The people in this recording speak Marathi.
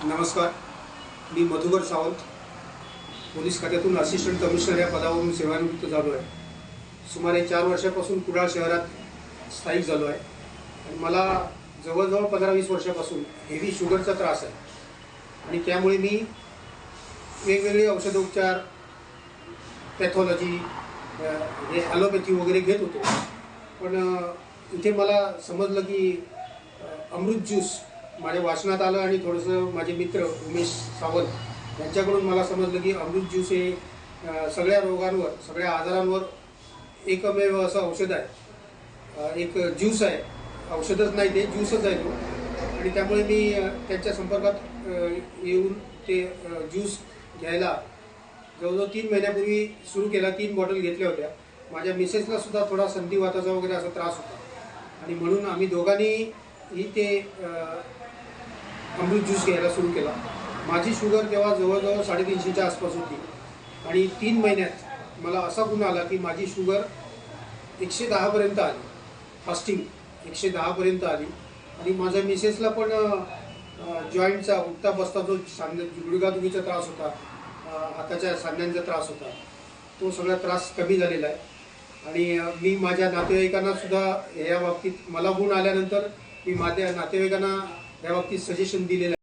नमस्कार, मी मधुकर सावंत पोलीस खात्यातून असिस्टंट कमिशनर या पदावरून सेवानिवृत्त झालो आहे. सुमारे 4 वर्षापासून कुडाळ शहरात स्थायिक झालो आहे आणि मला जवळजवळ 15-20 वर्षापासून हेवी शुगरचा त्रास आहे आणि त्यामुळे मी वेगवेगळे औषधोपचार, पॅथॉलॉजी, हे ॲलोपॅथी वगैरे घेत होतो. पण इथे मला समजलं की अमृत ज्यूस माझ्या वाचनात आलं आणि थोडंसं माझे मित्र उमेश सावंत यांच्याकडून मला समजलं की अमृत ज्यूस हे सगळ्या रोगांवर, सगळ्या आजारांवर एकमेव असं औषध आहे. एक ज्यूस आहे, औषधच नाही ते ज्यूसच आहे तो. आणि त्यामुळे मी त्यांच्या संपर्कात येऊन ते ज्यूस घ्यायला जवळजवळ 3 महिन्यापूर्वी सुरू केला. 3 बॉटल घेतल्या होत्या. माझ्या मिसेसला सुद्धा थोडा संधिवाताचा वगैरे असा त्रास होता आणि म्हणून आम्ही दोघांनीही ते अमृत ज्यूस घ्यायला सुरू केला. माझी शुगर तेव्हा जवळजवळ 350च्या आसपास होती आणि 3 महिन्यात मला असा गुण आला की माझी शुगर 110 पर्यंत आली. फास्टिंग 110 पर्यंत आली आणि माझ्या मिसेसला पण जॉईंटचा उठता बसता जो गुडघादुखीचा त्रास होता, हाताच्या सांध्यांचा त्रास होता, तो सगळा त्रास कमी झालेला आहे. आणि मी माझ्या नातेवाईकांना सुद्धा या बाबतीत मला गुण आल्यानंतर मी माझ्या नातेवाईकांना या बाबतीत सजेशन दिलेलं आहे.